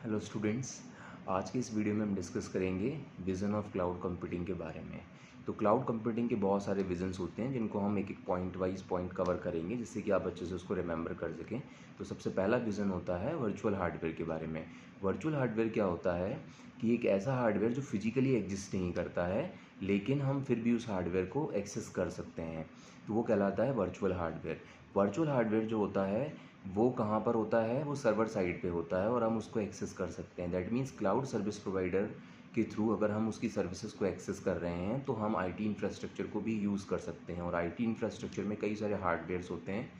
Hello students. आज के इस वीडियो में हम डिस्कस करेंगे विज़न ऑफ क्लाउड कंप्यूटिंग के बारे में। तो क्लाउड कंप्यूटिंग के बहुत सारे विजन्स होते हैं जिनको हम एक एक पॉइंट वाइज पॉइंट कवर करेंगे जिससे कि आप अच्छे से उसको रिमेंबर कर सकें। तो सबसे पहला विज़न होता है वर्चुअल हार्डवेयर के बारे में। वर्चुअल हार्डवेयर क्या होता है कि एक ऐसा हार्डवेयर जो फिजिकली एग्जिस्ट नहीं करता है लेकिन हम फिर भी उस हार्डवेयर को एक्सेस कर सकते हैं, तो वो कहलाता है वर्चुअल हार्डवेयर। वर्चुअल हार्डवेयर जो होता है वो कहाँ पर होता है, वो सर्वर साइड पे होता है और हम उसको एक्सेस कर सकते हैं। That means cloud service provider के थ्रू अगर हम उसकी सर्विसेज को एक्सेस कर रहे हैं तो हम आईटी इंफ्रास्ट्रक्चर को भी यूज़ कर सकते हैं। और आईटी इंफ्रास्ट्रक्चर में कई सारे हार्डवेयर्स होते हैं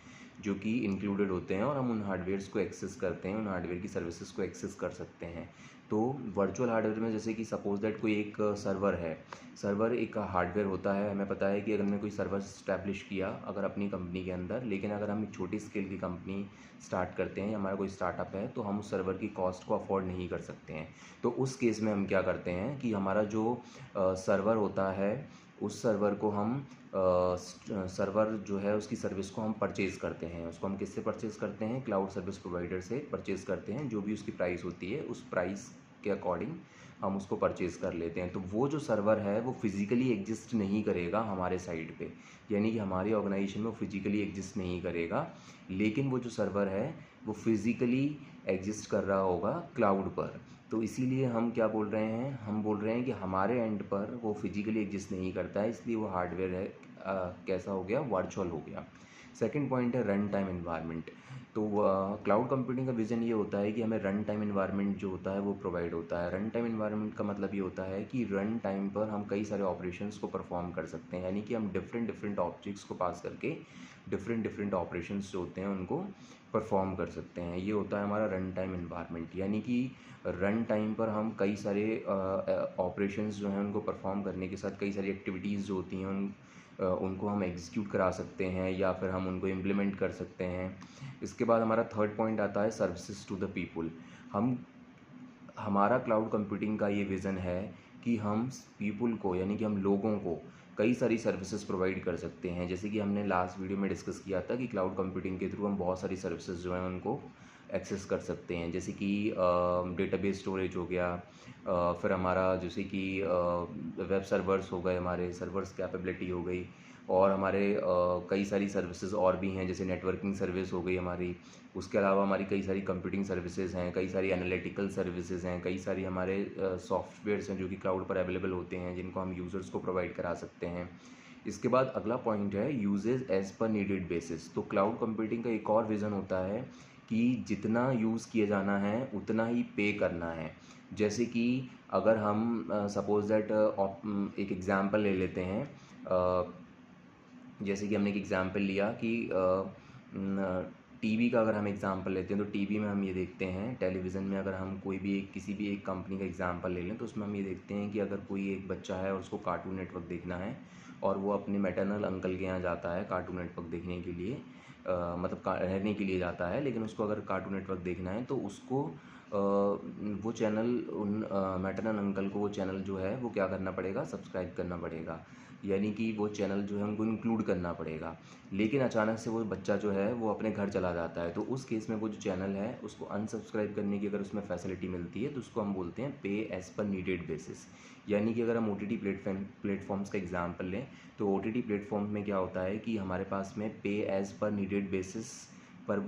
जो कि इंक्लूडेड होते हैं और हम उन हार्डवेयर्स को एक्सेस करते हैं, उन हार्डवेयर की सर्विसेज को एक्सेस कर सकते हैं। तो वर्चुअल हार्डवेयर में जैसे कि सपोज दैट कोई एक सर्वर है, सर्वर एक हार्डवेयर होता है। हमें पता है कि अगर हमने कोई सर्वर स्टैब्लिश किया अगर अपनी कंपनी के अंदर, लेकिन अगर हम एक छोटी स्केल की कंपनी स्टार्ट करते हैं, हमारा कोई स्टार्टअप है, तो हम उस सर्वर की कॉस्ट को अफोर्ड नहीं कर सकते हैं। तो उस केस में हम क्या करते हैं कि हमारा जो सर्वर होता है उस सर्वर को हम सर्वर जो है उसकी सर्विस को हम परचेज़ करते हैं। उसको हम किससे परचेज़ करते हैं? क्लाउड सर्विस प्रोवाइडर से परचेज़ करते हैं। जो भी उसकी प्राइस होती है उस प्राइस के अकॉर्डिंग हम उसको परचेज़ कर लेते हैं। तो वो जो सर्वर है वो फिज़िकली एग्जिस्ट नहीं करेगा हमारे साइड पे, यानी कि हमारी ऑर्गेनाइजेशन में वो फिज़िकली एग्जिस्ट नहीं करेगा, लेकिन वो जो सर्वर है वो फिज़िकली एग्जिस्ट कर रहा होगा क्लाउड पर। तो इसीलिए हम क्या बोल रहे हैं, हम बोल रहे हैं कि हमारे एंड पर वो फिज़िकली एग्जिस्ट नहीं करता है, इसलिए वो हार्डवेयर है कैसा हो गया, वर्चुअल हो गया। सेकंड पॉइंट है रन टाइम एनवायरनमेंट। तो क्लाउड कंप्यूटिंग का विज़न ये होता है कि हमें रन टाइम एनवायरनमेंट जो होता है वो प्रोवाइड होता है। रन टाइम एनवायरनमेंट का मतलब ये होता है कि रन टाइम पर हम कई सारे ऑपरेशंस को परफॉर्म कर सकते हैं, यानी कि हम डिफरेंट डिफरेंट ऑब्जेक्ट्स को पास करके डिफरेंट डिफरेंट ऑपरेशंस जो होते हैं उनको परफॉर्म कर सकते हैं। ये होता है हमारा रन टाइम एनवायरनमेंट, यानी कि रन टाइम पर हम कई सारे ऑपरेशंस जो हैं उनको परफॉर्म करने के साथ कई सारी एक्टिविटीज़ जो होती हैं उनको हम एग्जीक्यूट करा सकते हैं या फिर हम उनको इम्प्लीमेंट कर सकते हैं। इसके बाद हमारा थर्ड पॉइंट आता है सर्विसेज टू द पीपुल। हम हमारा क्लाउड कंप्यूटिंग का ये विज़न है कि हम पीपुल को, यानी कि हम लोगों को कई सारी सर्विसेज प्रोवाइड कर सकते हैं। जैसे कि हमने लास्ट वीडियो में डिस्कस किया था कि क्लाउड कंप्यूटिंग के थ्रू हम बहुत सारी सर्विसेज जो हैं उनको एक्सेस कर सकते हैं, जैसे कि डेटाबेस स्टोरेज हो गया, फिर हमारा जैसे कि वेब सर्वर्स हो गए, हमारे सर्वर्स कैपेबिलिटी हो गई, और हमारे कई सारी सर्विसेज और भी हैं जैसे नेटवर्किंग सर्विस हो गई हमारी। उसके अलावा हमारी कई सारी कंप्यूटिंग सर्विसेज हैं, कई सारी एनालिटिकल सर्विसेज हैं, कई सारी हमारे सॉफ्टवेयर्स हैं जो कि क्लाउड पर अवेलेबल होते हैं जिनको हम यूज़र्स को प्रोवाइड करा सकते हैं। इसके बाद अगला पॉइंट है usage as per needed basis. तो क्लाउड कंप्यूटिंग का एक और विज़न होता है कि जितना यूज़ किया जाना है उतना ही पे करना है। जैसे कि अगर हम सपोज दैट एक एग्ज़ाम्पल ले लेते हैं, जैसे कि हमने एक एग्ज़ाम्पल लिया कि टीवी का अगर हम एग्ज़ाम्पल लेते हैं तो टीवी में हम ये देखते हैं, टेलीविज़न में अगर हम कोई भी एक किसी भी एक कंपनी का एग्ज़ाम्पल ले लें तो उसमें हम ये देखते हैं कि अगर कोई एक बच्चा है और उसको कार्टून नेटवर्क देखना है और वो अपने मैटरनल अंकल के यहाँ जाता है कार्टून नेटवर्क देखने के लिए, मतलब रहने के लिए जाता है, लेकिन उसको अगर कार्टून नेटवर्क देखना है तो उसको वो चैनल उन मैटरनल अंकल को वो चैनल जो है वो क्या करना पड़ेगा, सब्सक्राइब करना पड़ेगा, यानी कि वो चैनल जो है उनको इंक्लूड करना पड़ेगा। लेकिन अचानक से वो बच्चा जो है वो अपने घर चला जाता है, तो उस केस में वो जो चैनल है उसको अनसब्सक्राइब करने की अगर उसमें फैसिलिटी मिलती है तो उसको हम बोलते हैं पे एज़ पर नीडेड बेसिस। यानी कि अगर हम OTT प्लेटफॉर्म्स का एग्जांपल लें तो OTT प्लेटफॉर्म में क्या होता है कि हमारे पास में पे एज़ पर नीडेड बेसिस पर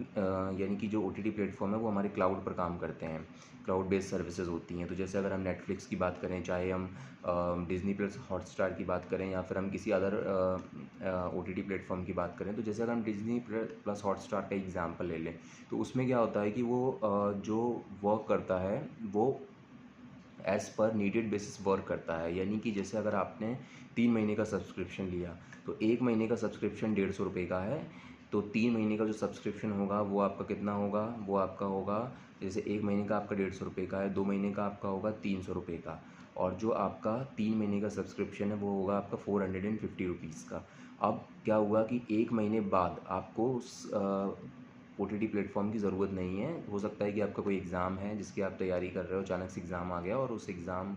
यानी कि जो OTT प्लेटफॉर्म है वो हमारे क्लाउड पर काम करते हैं, क्लाउड बेस्ड सर्विसेज होती हैं। तो जैसे अगर हम नेटफ्लिक्स की बात करें, चाहे हम डिज़नी प्लस हॉटस्टार की बात करें या फिर हम किसी अदर OTT प्लेटफॉर्म की बात करें, तो जैसे अगर हम डिज़नी प्लस हॉटस्टार का एग्जांपल ले लें तो उसमें क्या होता है कि वो जो वर्क करता है वो as per needed basis work करता है। यानी कि जैसे अगर आपने 3 महीने का सब्सक्रिप्शन लिया तो 1 महीने का सब्सक्रिप्शन 150 रुपये का है, तो 3 महीने का जो सब्सक्रिप्शन होगा वो आपका कितना होगा, वो आपका होगा, जैसे 1 महीने का आपका 150 रुपये का है, 2 महीने का आपका होगा 300 रुपये का, और जो आपका 3 महीने का सब्सक्रिप्शन है वो होगा आपका 450 रुपीज़ का। अब क्या हुआ कि 1 महीने बाद आपको उस OTT प्लेटफॉर्म की ज़रूरत नहीं है। हो सकता है कि आपका कोई एग्ज़ाम है जिसकी आप तैयारी कर रहे हो, अचानक से एग्ज़ाम आ गया और उस एग्ज़ाम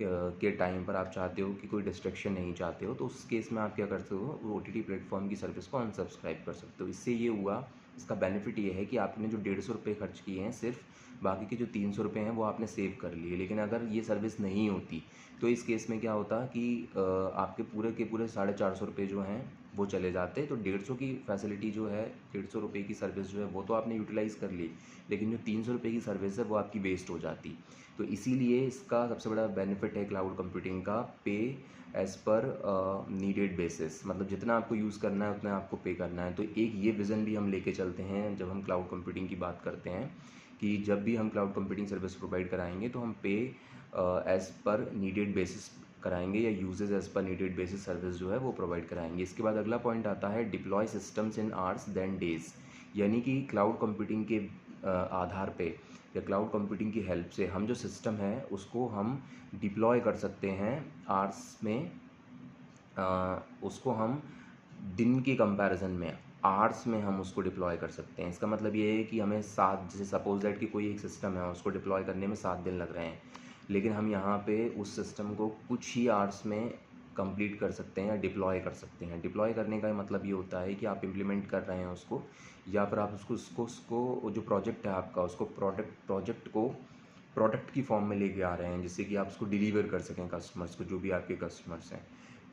के टाइम पर आप चाहते हो कि कोई डिस्ट्रैक्शन नहीं चाहते हो, तो उस केस में आप क्या करते हो, OTT प्लेटफॉर्म की सर्विस को अनसब्सक्राइब कर सकते हो। इससे ये हुआ इसका बेनिफिट ये है कि आपने जो 150 रुपये खर्च किए हैं सिर्फ, बाकी के जो 300 रुपये हैं वो आपने सेव कर लिए। लेकिन अगर ये सर्विस नहीं होती तो इस केस में क्या होता कि आपके पूरे के पूरे 450 रुपये जो हैं वो चले जाते। तो 150 की फैसिलिटी जो है, 150 रुपये की सर्विस जो है वो तो आपने यूटिलाइज़ कर ली, लेकिन जो 300 रुपये की सर्विस है वो आपकी वेस्ट हो जाती। तो इसीलिए इसका सबसे बड़ा बेनिफिट है क्लाउड कंप्यूटिंग का, पे एज़ पर नीडेड बेसिस, मतलब जितना आपको यूज़ करना है उतना आपको पे करना है। तो एक ये विज़न भी हम लेके चलते हैं जब हम क्लाउड कंप्यूटिंग की बात करते हैं, कि जब भी हम क्लाउड कंप्यूटिंग सर्विस प्रोवाइड कराएंगे तो हम पे एज़ पर नीडेड बेसिस कराएंगे, या usage as per needed basis service जो है वो प्रोवाइड कराएंगे। इसके बाद अगला पॉइंट आता है deploy systems in hours then days, यानी कि क्लाउड कंप्यूटिंग के आधार पे या क्लाउड कंप्यूटिंग की हेल्प से हम जो सिस्टम है उसको हम डिप्लॉय कर सकते हैं आवर्स में। उसको हम दिन के कंपैरिजन में आवर्स में हम उसको डिप्लॉय कर सकते हैं। इसका मतलब ये है कि हमें 7, जैसे सपोज दैट कि कोई एक सिस्टम है उसको डिप्लॉय करने में 7 दिन लग रहे हैं, लेकिन हम यहाँ पे उस सिस्टम को कुछ ही आवर्स में कंप्लीट कर सकते हैं या डिप्लॉय कर सकते हैं। डिप्लॉय करने का मतलब ये होता है कि आप इम्प्लीमेंट कर रहे हैं उसको, या फिर आप उसको जो प्रोजेक्ट है आपका उसको प्रोजेक्ट को प्रोडक्ट की फॉर्म में लेके आ रहे हैं, जिससे कि आप उसको डिलीवर कर सकें कस्टमर्स को, जो भी आपके कस्टमर्स हैं।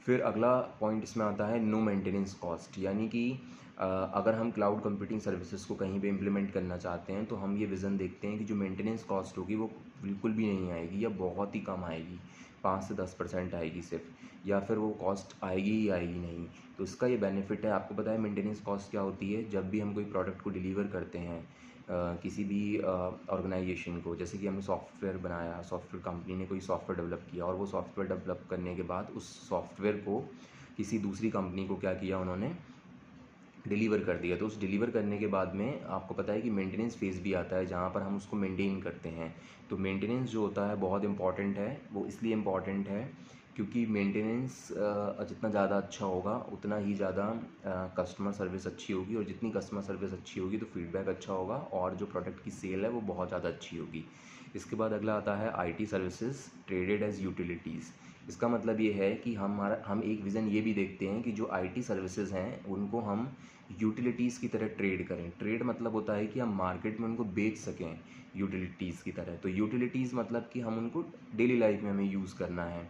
फिर अगला पॉइंट इसमें आता है नो मेंटेनेंस कॉस्ट, यानी कि अगर हम क्लाउड कंप्यूटिंग सर्विसेज को कहीं पे इम्प्लीमेंट करना चाहते हैं तो हम ये विज़न देखते हैं कि जो मेंटेनेंस कॉस्ट होगी वो बिल्कुल भी नहीं आएगी, या बहुत ही कम आएगी, 5 से 10% आएगी सिर्फ, या फिर वो कॉस्ट आएगी ही आएगी नहीं। तो इसका ये बेनिफिट है। आपको पता है मेंटेनेंस कॉस्ट क्या होती है? जब भी हम कोई प्रोडक्ट को डिलीवर करते हैं किसी भी ऑर्गेनाइजेशन को, जैसे कि हमने सॉफ्टवेयर बनाया, सॉफ्टवेयर कंपनी ने कोई सॉफ्टवेयर डेवलप किया, और वो सॉफ्टवेयर डेवलप करने के बाद उस सॉफ्टवेयर को किसी दूसरी कंपनी को क्या किया उन्होंने, डिलीवर कर दिया। तो उस डिलीवर करने के बाद में आपको पता है कि मेंटेनेंस फेज़ भी आता है जहाँ पर हम उसको मेंटेन करते हैं। तो मेंटेनेंस जो होता है बहुत इंपॉर्टेंट है। वो इसलिए इम्पॉर्टेंट है क्योंकि मेंटेनेंस जितना ज़्यादा अच्छा होगा उतना ही ज़्यादा कस्टमर सर्विस अच्छी होगी, और जितनी कस्टमर सर्विस अच्छी होगी तो फीडबैक अच्छा होगा, और जो प्रोडक्ट की सेल है वो बहुत ज़्यादा अच्छी होगी। इसके बाद अगला आता है IT services traded as utilities. इसका मतलब ये है कि हम एक विज़न ये भी देखते हैं कि जो आईटी सर्विसेज हैं उनको हम यूटिलिटीज़ की तरह ट्रेड करें। ट्रेड मतलब होता है कि हम मार्केट में उनको बेच सकें यूटिलिटीज़ की तरह। तो यूटिलिटीज़ मतलब कि हम उनको डेली लाइफ में हमें यूज़ करना है।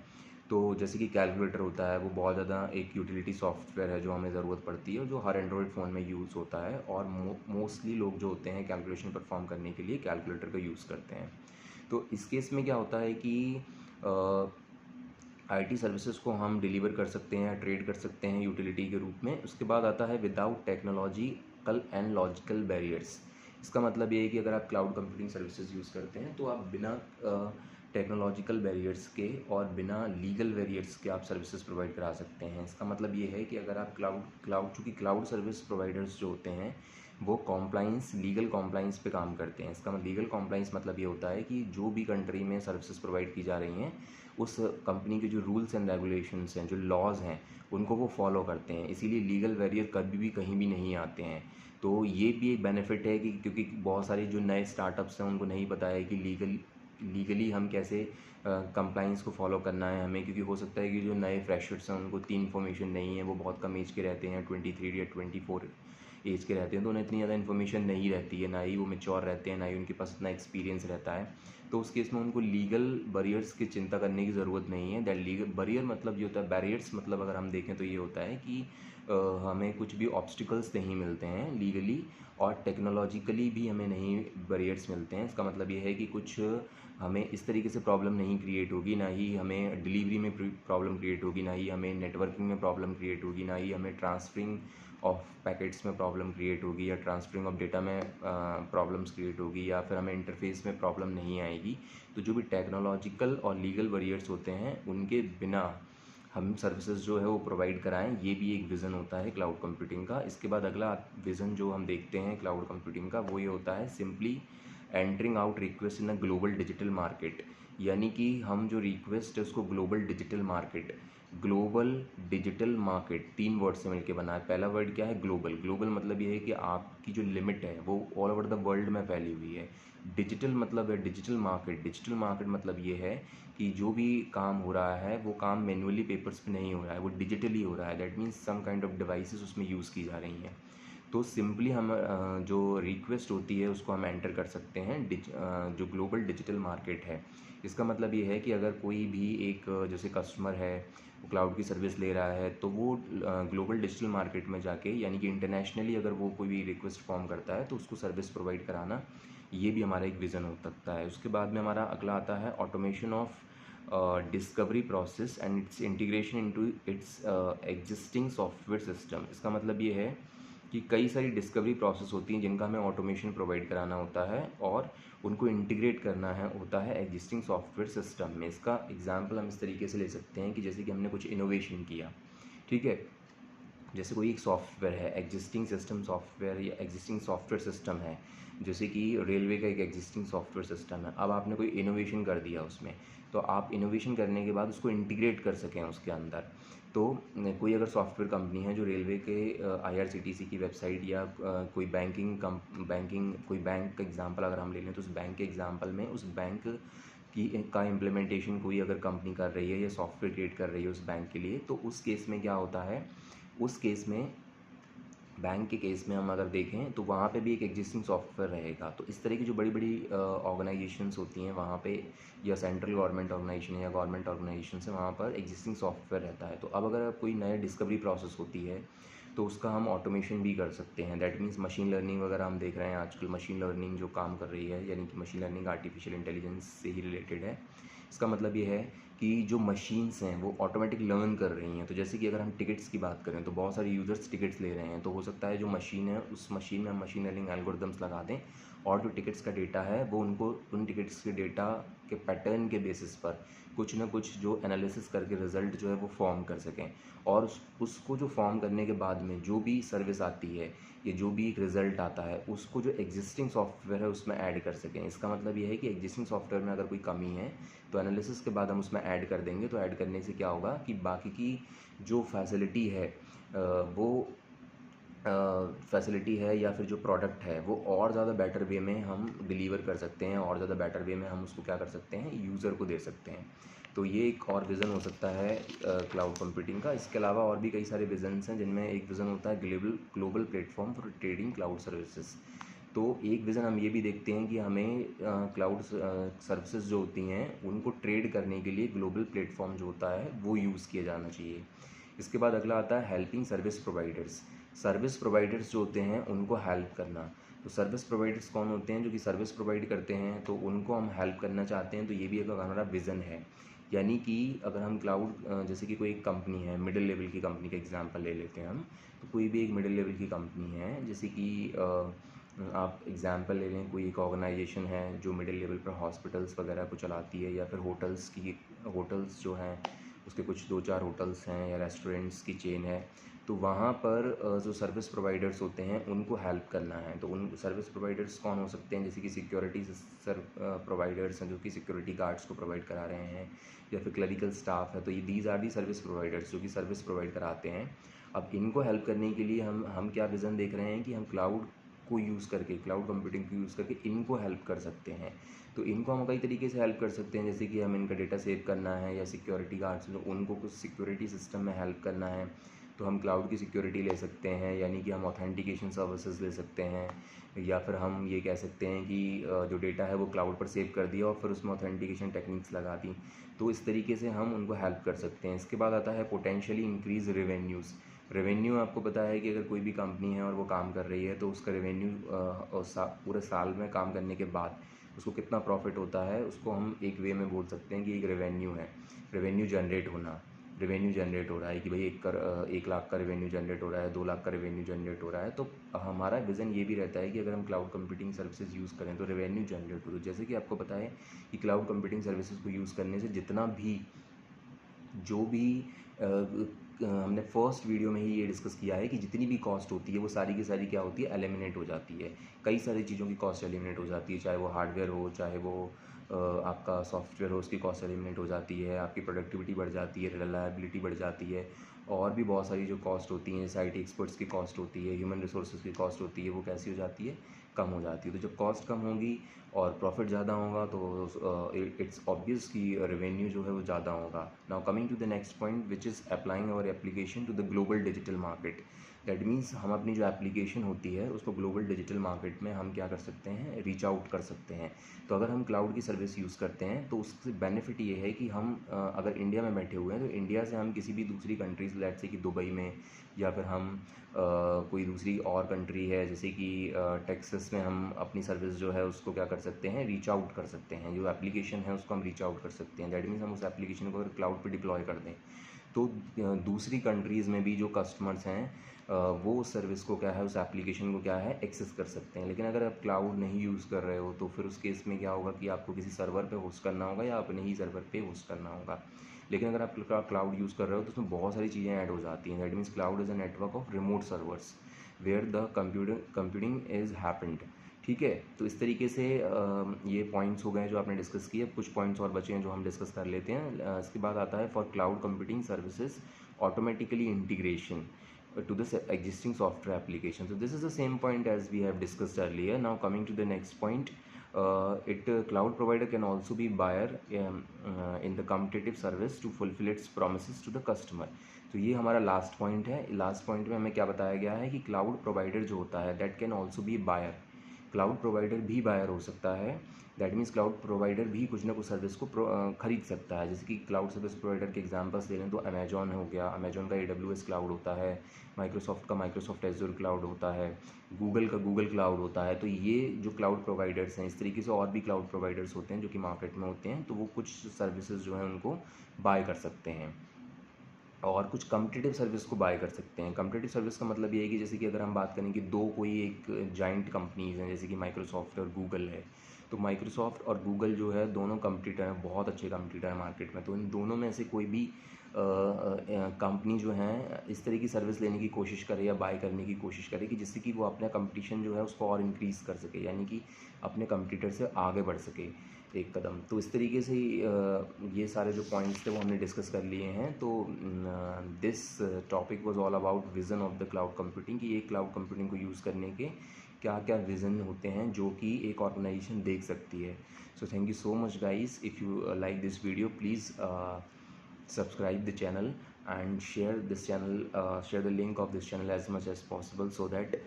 तो जैसे कि कैलकुलेटर होता है, वो बहुत ज़्यादा एक यूटिलिटी सॉफ्टवेयर है जो हमें ज़रूरत पड़ती है, जो हर एंड्रॉयड फ़ोन में यूज़ होता है, और मोस्टली लोग जो होते हैं कैलकुलेशन परफॉर्म करने के लिए कैलकुलेटर का यूज़ करते हैं। तो इस केस में क्या होता है कि आईटी सर्विसेज को हम डिलीवर कर सकते हैं, ट्रेड कर सकते हैं यूटिलिटी के रूप में। उसके बाद आता है without technological and logical barriers. इसका मतलब ये है कि अगर आप क्लाउड कंप्यूटिंग सर्विसेज यूज़ करते हैं तो आप बिना टेक्नोलॉजिकल बैरियर्स के और बिना लीगल बैरियर्स के आप सर्विसेज प्रोवाइड करा सकते हैं। इसका मतलब ये है कि अगर आप चूँकि क्लाउड सर्विस प्रोवाइडर्स जो होते हैं वो कॉम्प्लाइंस, लीगल कॉम्प्लाइंस पे काम करते हैं। इसका लीगल कॉम्प्लाइंस मतलब ये होता है कि जो भी कंट्री में सर्विसेज प्रोवाइड की जा रही हैं उस कंपनी के जो रूल्स एंड रेगुलेशंस हैं, जो लॉज हैं, उनको वो फॉलो करते हैं। इसीलिए लीगल बैरियर कभी भी कहीं भी नहीं आते हैं। तो ये भी एक बेनिफिट है कि क्योंकि बहुत सारे जो नए स्टार्टअप्स हैं उनको नहीं पता है कि लीगली हम कैसे कंप्लाइंस को फॉलो करना है हमें, क्योंकि हो सकता है कि जो नए फ्रेशर्स हैं उनको इतनी इन्फॉर्मेशन नहीं है, वो बहुत कम एज के रहते हैं, 23 या 24 एज के रहते हैं, तो उन्हें इतनी ज़्यादा इन्फॉर्मेशन नहीं रहती है, ना ही वो मैच्योर रहते हैं, ना ही उनके पास इतना एक्सपीरियंस रहता है। तो उस केस में उनको लीगल बैरियर्स की चिंता करने की ज़रूरत नहीं है। दैट लीगल बैरियर मतलब ये होता है, बैरियर्स मतलब अगर हम देखें तो ये होता है कि हमें कुछ भी ऑब्स्टिकल्स नहीं मिलते हैं लीगली, और टेक्नोलॉजिकली भी हमें नहीं बैरियर्स मिलते हैं। इसका मतलब ये है कि कुछ हमें इस तरीके से प्रॉब्लम नहीं क्रिएट होगी, ना ही हमें डिलीवरी में प्रॉब्लम क्रिएट होगी, ना ही हमें नेटवर्किंग में प्रॉब्लम क्रिएट होगी, ना ही हमें ट्रांसफरिंग ऑफ पैकेट्स में प्रॉब्लम क्रिएट होगी, या ट्रांसफरिंग ऑफ डेटा में प्रॉब्लम्स क्रिएट होगी, या फिर हमें इंटरफेस में प्रॉब्लम नहीं आएगी। तो जो भी टेक्नोलॉजिकल और लीगल बैरियर्स होते हैं उनके बिना हम सर्विसेज जो है वो प्रोवाइड कराएं, ये भी एक विज़न होता है क्लाउड कंप्यूटिंग का। इसके बाद अगला विज़न जो हम देखते हैं क्लाउड कंप्यूटिंग का वो ये होता है simply entering out request in a global digital market. यानी कि हम जो रिक्वेस्ट है उसको global digital market, global digital market 3 word से मिलकर बना है। पहला वर्ड क्या है? ग्लोबल। ग्लोबल मतलब ये है कि आपकी जो लिमिट है वो ऑल ओवर द वर्ल्ड में फैली हुई है। डिजिटल मतलब है डिजिटल मार्केट। डिजिटल मार्केट मतलब ये है कि जो भी काम हो रहा है वो काम मैनुअली पेपर्स पे नहीं हो रहा है, वो डिजिटली हो रहा है। That means some kind of devices उसमें यूज़ की जा रही हैं। तो सिंपली हम जो रिक्वेस्ट होती है उसको हम एंटर कर सकते हैं जो ग्लोबल डिजिटल मार्केट है। इसका मतलब ये है कि अगर कोई भी एक जैसे कस्टमर है वो क्लाउड की सर्विस ले रहा है, तो वो ग्लोबल डिजिटल मार्केट में जाके यानी कि इंटरनेशनली अगर वो कोई भी रिक्वेस्ट फॉर्म करता है तो उसको सर्विस प्रोवाइड कराना, ये भी हमारा एक विज़न हो सकता है। उसके बाद में हमारा अगला आता है automation of discovery process and it's integration into its existing software system. इसका मतलब ये है कि कई सारी डिस्कवरी प्रोसेस होती हैं जिनका हमें ऑटोमेशन प्रोवाइड कराना होता है और उनको इंटीग्रेट करना है होता है एग्जिस्टिंग सॉफ्टवेयर सिस्टम में। इसका एग्जांपल हम इस तरीके से ले सकते हैं कि जैसे कि हमने कुछ इनोवेशन किया, ठीक है, जैसे कोई एक सॉफ्टवेयर है, एग्जिस्टिंग सिस्टम सॉफ्टवेयर या एग्जिस्टिंग सॉफ्टवेयर सिस्टम है, जैसे कि रेलवे का एक एग्जिस्टिंग सॉफ्टवेयर सिस्टम है। अब आपने कोई इनोवेशन कर दिया उसमें, तो आप इनोवेशन करने के बाद उसको इंटीग्रेट कर सकें उसके अंदर। तो कोई अगर सॉफ्टवेयर कंपनी है जो रेलवे के IRCTC की वेबसाइट या कोई बैंकिंग कोई बैंक का एग्जांपल अगर हम ले लें, तो उस बैंक के एग्जांपल में उस बैंक की का इम्प्लीमेंटेशन कोई अगर कंपनी कर रही है या सॉफ्टवेयर क्रिएट कर रही है उस बैंक के लिए, तो उस केस में क्या होता है, उस केस में बैंक के केस में हम अगर देखें तो वहाँ पे भी एक एग्जिस्टिंग सॉफ्टवेयर रहेगा। तो इस तरह की जो बड़ी बड़ी ऑर्गेनाइजेशंस होती हैं वहाँ पे, या सेंट्रल गवर्नमेंट ऑर्गेनाइजेशन है या गवर्नमेंट ऑर्गेनाइजेशन है, वहाँ पर एग्जिस्टिंग सॉफ्टवेयर रहता है। तो अब अगर कोई नया डिस्कवरी प्रोसेस होती है तो उसका हम ऑटोमेशन भी कर सकते हैं। दैट मीन्स मशीन लर्निंग वगैरह हम देख रहे हैं आजकल, मशीन लर्निंग जो काम कर रही है, यानी कि मशीन लर्निंग आर्टिफिशियल इंटेलिजेंस से ही रिलेटेड है। इसका मतलब ये है कि जो मशीन्स हैं वो ऑटोमेटिक लर्न कर रही हैं। तो जैसे कि अगर हम टिकट्स की बात करें तो बहुत सारे यूज़र्स टिकट्स ले रहे हैं, तो हो सकता है जो मशीन है उस मशीन में हम मशीन लर्निंग एल्गोरिदम्स लगा दें और जो टिकट्स का डेटा है वो उनको उन टिकट्स के डेटा के पैटर्न के बेसिस पर कुछ ना कुछ जो एनालिसिस करके रिज़ल्ट जो है वो फॉर्म कर सकें, और उसको जो फॉर्म करने के बाद में जो भी सर्विस आती है या जो भी एक रिज़ल्ट आता है उसको जो एग्जिस्टिंग सॉफ्टवेयर है उसमें ऐड कर सकें। इसका मतलब ये है कि एग्जिस्टिंग सॉफ्टवेयर में अगर कोई कमी है तो एनालिसिस के बाद हम उसमें ऐड कर देंगे। तो ऐड करने से क्या होगा कि बाकी की जो फैसिलिटी है वो फैसिलिटी है या फिर जो प्रोडक्ट है वो और ज़्यादा बेटर वे में हम डिलीवर कर सकते हैं, और ज़्यादा बेटर वे में हम उसको क्या कर सकते हैं, यूज़र को दे सकते हैं। तो ये एक और विज़न हो सकता है क्लाउड कंप्यूटिंग का। इसके अलावा और भी कई सारे विजन्स हैं, जिनमें एक विज़न होता है global platform for trading cloud services. तो एक विज़न हम ये भी देखते हैं कि हमें क्लाउड सर्विसेज जो होती हैं उनको ट्रेड करने के लिए ग्लोबल प्लेटफॉर्म जो होता है वो यूज़ किया जाना चाहिए। इसके बाद अगला आता है helping service providers. Service providers जो होते हैं उनको हेल्प करना। तो सर्विस प्रोवाइडर्स कौन होते हैं, जो कि सर्विस प्रोवाइड करते हैं, तो उनको हम हेल्प करना चाहते हैं। तो ये भी एक हमारा विज़न है। यानी कि अगर हम क्लाउड जैसे कि कोई एक कंपनी है, मिडिल लेवल की कंपनी का एग्जांपल ले लेते हैं हम, तो कोई भी एक मिडिल लेवल की कंपनी है, जैसे कि आप एग्जांपल ले लें, कोई एक ऑर्गेनाइजेशन है जो मिडिल लेवल पर हॉस्पिटल्स वगैरह को चलाती है, या फिर होटल्स जो हैं उसके कुछ 2-4 होटल्स हैं या रेस्टोरेंट्स की चेन है। तो वहाँ पर जो सर्विस प्रोवाइडर्स होते हैं उनको हेल्प करना है। तो उन सर्विस प्रोवाइडर्स कौन हो सकते हैं, जैसे कि सिक्योरिटी प्रोवाइडर्स हैं जो कि सिक्योरिटी गार्ड्स को प्रोवाइड करा रहे हैं, या फिर क्लरिकल स्टाफ है। तो ये these are the service providers जो कि सर्विस प्रोवाइड कराते हैं। अब इनको हेल्प करने के लिए हम क्या विज़न देख रहे हैं कि हम क्लाउड को यूज़ करके, क्लाउड कंप्यूटिंग को यूज़ करके इनको हेल्प कर सकते हैं। तो इनको हम कई तरीके से हेल्प कर सकते हैं, जैसे कि हम इनका डेटा सेव करना है, या सिक्योरिटी गार्ड्स जो उनको कुछ सिक्योरिटी सिस्टम में हेल्प करना है तो हम क्लाउड की सिक्योरिटी ले सकते हैं, यानी कि हम ऑथेंटिकेशन सर्विसेज ले सकते हैं, या फिर हम ये कह सकते हैं कि जो डेटा है वो क्लाउड पर सेव कर दिया और फिर उसमें ऑथेंटिकेशन टेक्निक्स लगा दी। तो इस तरीके से हम उनको हेल्प कर सकते हैं। इसके बाद आता है पोटेंशियली इंक्रीज़ रेवेन्यूज़। रेवेन्यू आपको पता है कि अगर कोई भी कंपनी है और वो काम कर रही है तो उसका रेवेन्यू पूरे साल में काम करने के बाद उसको कितना प्रॉफिट होता है, उसको हम एक वे में बोल सकते हैं कि एक रेवेन्यू है, रेवेन्यू जनरेट होना। रेवेन्यू जनरेट हो रहा है कि भाई 1 लाख का रेवेन्यू जनरेट हो रहा है, 2 लाख का रेवेन्यू जनरेट हो रहा है। तो हमारा विज़न ये भी रहता है कि अगर हम क्लाउड कंप्यूटिंग सर्विसेज यूज़ करें तो रेवेन्यू जनरेट हो। तो जैसे कि आपको पता है कि क्लाउड कंप्यूटिंग सर्विसेज को यूज़ करने से जितना भी जो भी हमने फर्स्ट वीडियो में ही ये डिस्कस किया है कि जितनी भी कॉस्ट होती है वो सारी की सारी क्या होती है, एलिमिनेट हो जाती है। कई सारी चीज़ों की कॉस्ट एलिमिनेट हो जाती है, चाहे वो हार्डवेयर हो, चाहे वो आपका सॉफ्टवेयर हो, उसकी कॉस्ट एलिमिनेट हो जाती है, आपकी प्रोडक्टिविटी बढ़ जाती है, रिलायबिलिटी बढ़ जाती है, और भी बहुत सारी जो कॉस्ट होती हैं, जैसे IT एक्सपर्ट्स की कॉस्ट होती है, ह्यूमन रिसोर्सेज की कॉस्ट होती है, वो कैसी हो जाती है, कम हो जाती है। तो जब कॉस्ट कम होगी और प्रॉफिट ज़्यादा होगा तो इट्स ऑब्वियस कि रेवेन्यू जो है वो ज़्यादा होगा। Now coming to the next point which is applying our application to the global digital market. That means हम अपनी जो एप्लीकेशन होती है उसको ग्लोबल डिजिटल मार्केट में हम क्या कर सकते हैं, रीच आउट कर सकते हैं। तो अगर हम क्लाउड की सर्विस यूज़ करते हैं तो उससे बेनिफिट ये है कि हम अगर इंडिया में बैठे हुए हैं तो इंडिया से हम किसी भी दूसरी कंट्रीज, लेट्स से कि दुबई में, या फिर हम कोई दूसरी और कंट्री है जैसे कि टेक्सास में, हम अपनी सर्विस जो है उसको क्या कर सकते हैं, रीच आउट कर सकते हैं। जो एप्लीकेशन है उसको हम रीच आउट कर सकते हैं। दैट मीन्स हम उस एप्लीकेशन को अगर क्लाउड पे डिप्लॉय कर दें तो दूसरी कंट्रीज़ में भी जो कस्टमर्स हैं वो उस सर्विस को क्या है, उस एप्लीकेशन को क्या है, एक्सेस कर सकते हैं। लेकिन अगर आप क्लाउड नहीं यूज़ कर रहे हो तो फिर उस केस में क्या होगा कि आपको किसी सर्वर पे होस्ट करना होगा या अपने ही सर्वर पे होस्ट करना होगा। लेकिन अगर आप क्लाउड यूज़ कर रहे हो तो उसमें बहुत सारी चीज़ें ऐड हो जाती हैं। That means cloud is a network of remote servers where the computing is happened. ठीक है, तो इस तरीके से ये पॉइंट्स हो गए जो आपने डिस्कस किए। कुछ पॉइंट्स और बचे हैं जो हम डिस्कस कर लेते हैं। इसके बाद आता है for cloud computing services automatically integration to the existing software application. So this is the same point as we have discussed earlier. Now coming to the next point, cloud provider can also be buyer in the competitive service to fulfill its promises to the customer. तो ये हमारा last point है। Last point में हमें क्या बताया गया है कि क्लाउड प्रोवाइडर जो होता है that can also be buyer. Cloud provider भी बायर हो सकता है। दैट मीन्स क्लाउड प्रोवाइडर भी कुछ ना कुछ सर्विस को खरीद सकता है। जैसे कि क्लाउड सर्विस प्रोवाइडर के एग्जांपल्स ले लें तो अमेजॉन हो गया, अमेजॉन का AWS क्लाउड होता है, माइक्रोसॉफ्ट का माइक्रोसॉफ्ट एज्योर क्लाउड होता है, गूगल का गूगल क्लाउड होता है। तो ये जो क्लाउड प्रोवाइडर्स हैं, इस तरीके से और भी क्लाउड प्रोवाइडर्स होते हैं जो कि मार्केट में होते हैं। तो वो कुछ सर्विसेज जो हैं उनको बाय कर सकते हैं और कुछ कम्पिटिटिव सर्विस को बाय कर सकते हैं। कम्पिटिटिव सर्विस का मतलब ये है कि जैसे कि अगर हम बात करें कि दो कोई एक जाइंट कंपनीज़ हैं जैसे कि माइक्रोसॉफ्ट और गूगल है, तो माइक्रोसॉफ्ट और गूगल जो है दोनों कम्पिटिटर हैं, बहुत अच्छे कम्पिटिटर हैं मार्केट में। तो इन दोनों में से कोई भी कंपनी जो है इस तरह की सर्विस लेने की कोशिश करे या बाय करने की कोशिश करे कि जिससे कि वो अपना कंपटीशन जो है उसको और इंक्रीज़ कर सके, यानी कि अपने कंपटीटर से आगे बढ़ सके एक कदम। तो इस तरीके से ये सारे जो पॉइंट्स थे वो हमने डिस्कस कर लिए हैं। तो this topic was all about vision of the cloud computing, कि एक क्लाउड कंप्यूटिंग को यूज़ करने के क्या क्या विज़न होते हैं जो कि एक ऑर्गेनाइजेशन देख सकती है। So thank you so much guys. If you like this video please subscribe the channel and share this channel, share the link of this channel as much as possible so that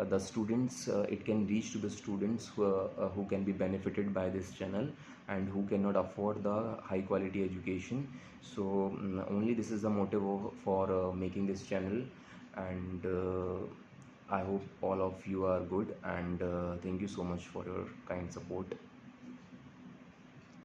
the students, it can reach to the students who can be benefited by this channel and who cannot afford the high quality education. So only this is the motive for making this channel, and I hope all of you are good, and thank you so much for your kind support.